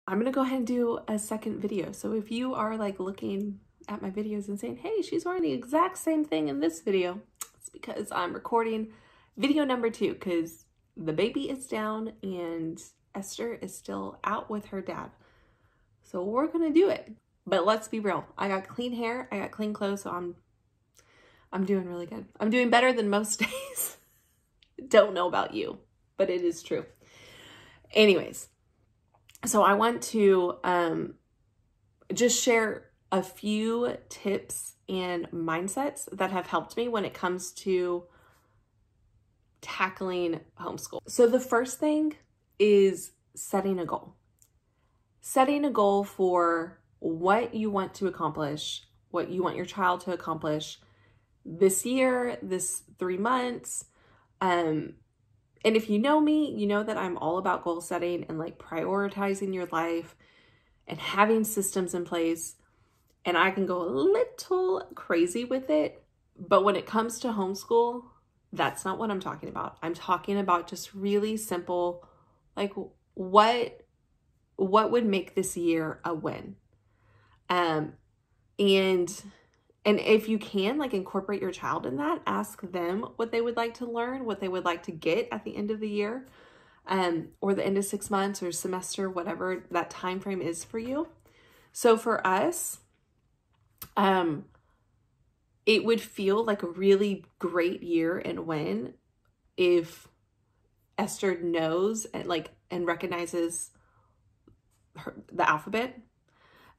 I'm going to go ahead and do a second video. So if you are like looking at my videos and saying, hey, she's wearing the exact same thing in this video, it's because I'm recording video number 2 because the baby is down and Esther is still out with her dad. So we're going to do it. But let's be real. I got clean hair. I got clean clothes. So I'm doing really good. I'm doing better than most days. Don't know about you, but it is true. Anyways, so I want to just share a few tips and mindsets that have helped me when it comes to tackling homeschool. So the first thing is setting a goal. Setting a goal for what you want to accomplish, what you want your child to accomplish this year, this 3 months. And if you know me, you know that I'm all about goal setting and like prioritizing your life and having systems in place. And I can go a little crazy with it. But when it comes to homeschool, that's not what I'm talking about. I'm talking about just really simple, like what would make this year a win? And if you can, like, incorporate your child in that, ask them what they would like to learn, what they would like to get at the end of the year, or the end of 6 months or semester, whatever that time frame is for you. So for us, it would feel like a really great year and win if Esther knows and recognizes the alphabet,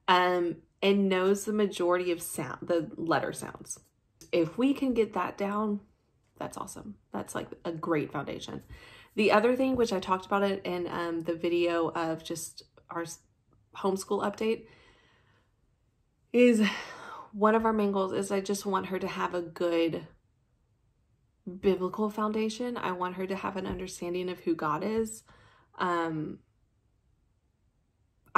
and knows the majority of the letter sounds. If we can get that down, that's awesome. That's like a great foundation. The other thing, which I talked about it in the video of just our homeschool update, is one of our main goals is I just want her to have a good biblical foundation. I want her to have an understanding of who God is. I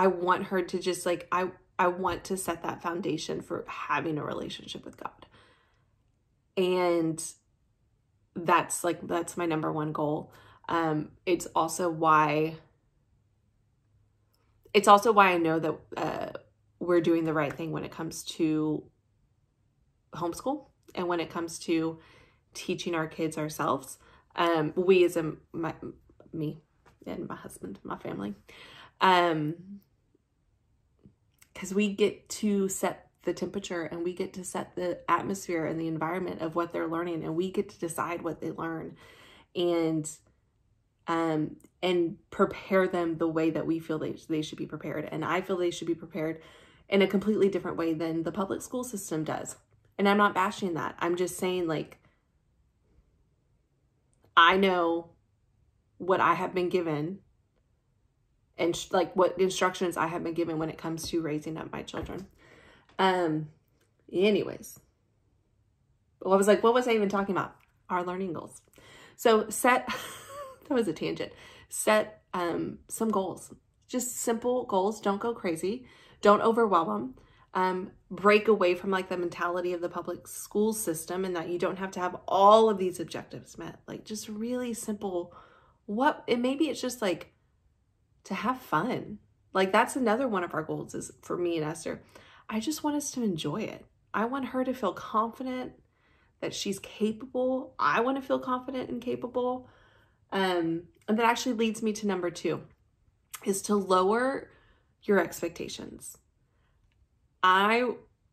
want her to just like, I want to set that foundation for having a relationship with God. And that's my number one goal. It's also why I know that we're doing the right thing when it comes to homeschool and when it comes to teaching our kids ourselves. We as me and my husband, my family, because we get to set the temperature and we get to set the atmosphere and the environment of what they're learning, and we get to decide what they learn and prepare them the way that we feel they should be prepared. And I feel they should be prepared in a completely different way than the public school system does. And I'm not bashing that. I'm just saying, like, I know what I have been given and like what instructions I have been given when it comes to raising up my children. Anyways, what was I even talking about? Our learning goals. So that was a tangent. Set some goals, just simple goals. Don't go crazy. Don't overwhelm them. Break away from like the mentality of the public school system and that you don't have to have all of these objectives met. Like just really simple. Maybe it's just like to have fun. Like that's another one of our goals is for me and Esther. I just want us to enjoy it. I want her to feel confident that she's capable. I want to feel confident and capable. And that actually leads me to number 2 is to lower your expectations. I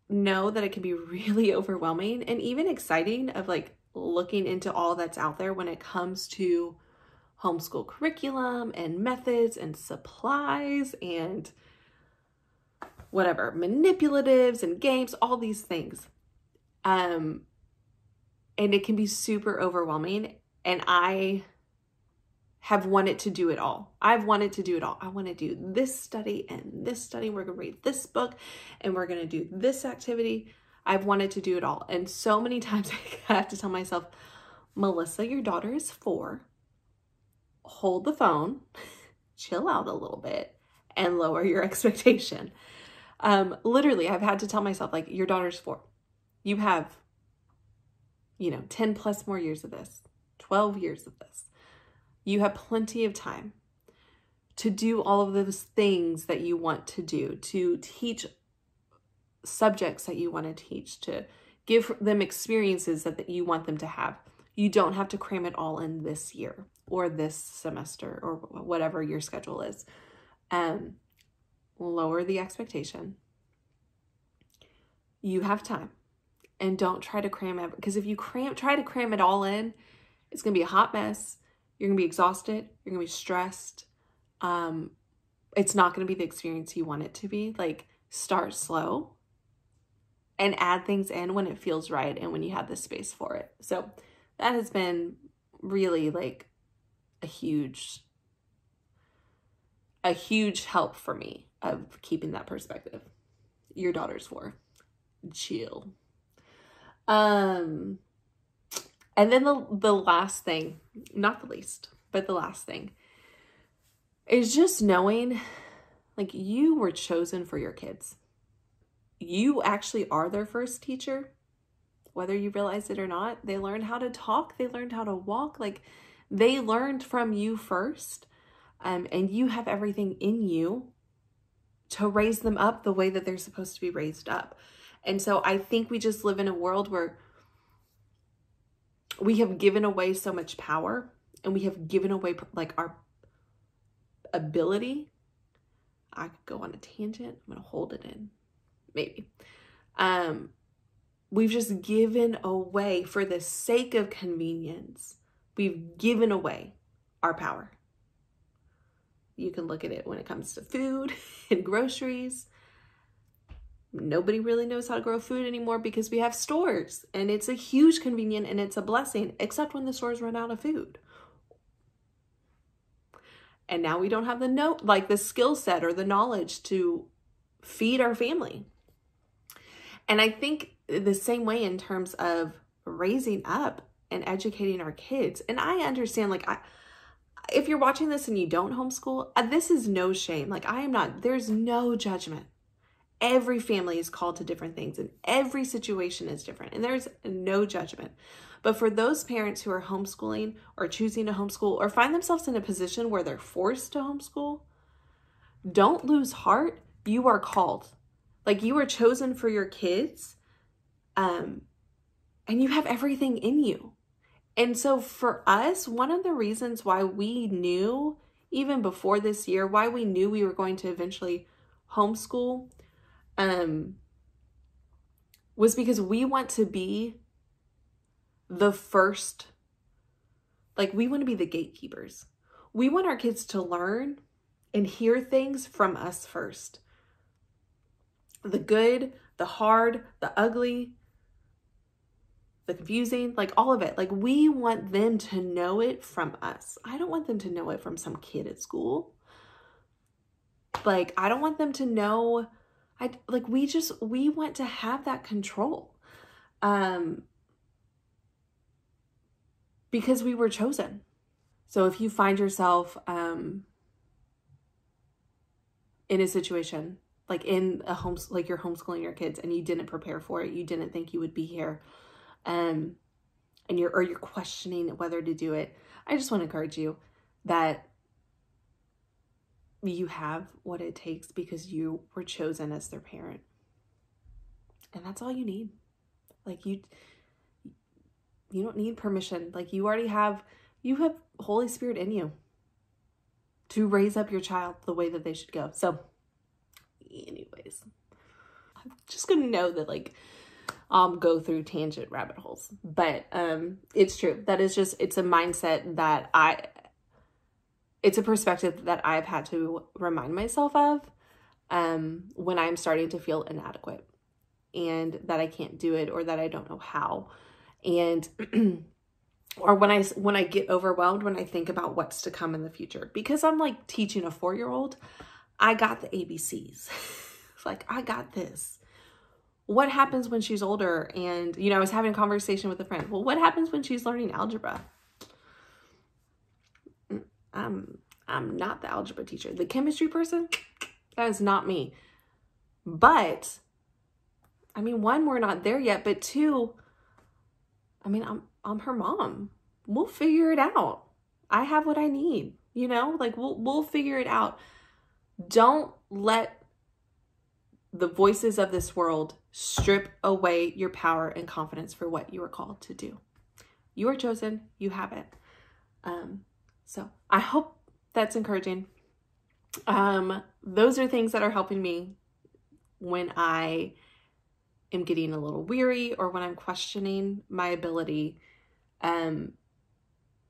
know that it can be really overwhelming and even exciting of like looking into all that's out there when it comes to homeschool curriculum and methods and supplies and whatever, manipulatives and games, all these things. And it can be super overwhelming. And I have wanted to do it all. I've wanted to do it all. I want to do this study and this study. We're going to read this book and we're going to do this activity. I've wanted to do it all. And so many times I have to tell myself, Melissa, your daughter is 4. Hold the phone, chill out a little bit, and lower your expectation. Literally, I've had to tell myself, like, your daughter's 4. You have, 10 plus more years of this, 12 years of this. You have plenty of time to do all of those things that you want to do, to teach subjects that you want to teach, to give them experiences that you want them to have. You don't have to cram it all in this year or this semester or whatever your schedule is. Lower the expectation. You have time, and don't try to cram it, because if you try to cram it all in, it's going to be a hot mess. You're going to be exhausted. You're going to be stressed. It's not going to be the experience you want it to be. Like, start slow and add things in when it feels right and when you have the space for it. So that has been really like a huge help for me of keeping that perspective. Your daughter's 4. Chill. And then the last thing, not the least, but the last thing is just knowing, like, you were chosen for your kids. You actually are their first teacher, whether you realize it or not. They learned how to talk. They learned how to walk. Like, they learned from you first. And you have everything in you to raise them up the way that they're supposed to be raised up. And so I think we just live in a world where we have given away so much power, and we have given away like our ability. I could go on a tangent. I'm going to hold it in. Maybe. We've just given away, for the sake of convenience, we've given away our power. You can look at it when it comes to food and groceries. Nobody really knows how to grow food anymore because we have stores, and it's a huge convenience and it's a blessing, except when the stores run out of food. And now we don't have the skill set or the knowledge to feed our family. And I think the same way in terms of raising up and educating our kids. And I understand, like, if you're watching this and you don't homeschool, this is no shame. Like, there's no judgment. Every family is called to different things, and every situation is different, and there's no judgment. But for those parents who are homeschooling or choosing to homeschool or find themselves in a position where they're forced to homeschool, don't lose heart. You are called. Like, you are chosen for your kids, and you have everything in you. And so for us, one of the reasons why we knew, even before this year, why we knew we were going to eventually homeschool, was because we want to be the first, like, we want to be the gatekeepers. We want our kids to learn and hear things from us first. The good, the hard, the ugly, the confusing, like all of it. Like, we want them to know it from us. I don't want them to know it from some kid at school. Like, I don't want them to know, we want to have that control. Because we were chosen. So if you find yourself in a situation like in a like you're homeschooling your kids and you didn't prepare for it, you didn't think you would be here, and you're questioning whether to do it, I just want to encourage you that you have what it takes because you were chosen as their parent. And that's all you need. Like, you don't need permission. Like, you have Holy Spirit in you to raise up your child the way that they should go. So anyways, I'm just going to know that, like, I'll go through tangent rabbit holes, but it's true. That is just, it's a mindset that it's a perspective that I've had to remind myself of when I'm starting to feel inadequate and that I can't do it or that I don't know how. And or when I get overwhelmed when I think about what's to come in the future, because I'm like teaching a 4-year-old, I got the ABCs. It's like, I got this. What happens when she's older? And, I was having a conversation with a friend. Well, what happens when she's learning algebra? I'm not the algebra teacher. The chemistry person, that is not me. But, one, we're not there yet. But 2, I'm her mom. We'll figure it out. I have what I need. you know, like we'll figure it out. Don't let the voices of this world strip away your power and confidence for what you are called to do. You are chosen. You have it. So I hope that's encouraging. Those are things that are helping me when I am getting a little weary or when I'm questioning my ability, and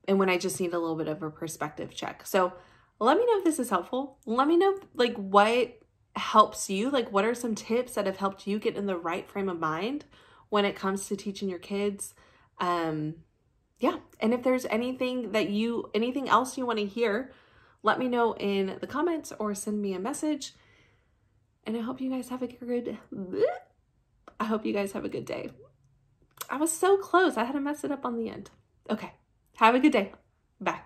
when I just need a little bit of a perspective check. So let me know if this is helpful. Let me know like what helps you, like what are some tips that have helped you get in the right frame of mind when it comes to teaching your kids. Yeah, and if there's anything else you want to hear, let me know in the comments or send me a message. And I hope you guys have a good day. I was so close. I had to mess it up on the end. Okay. Have a good day. Bye.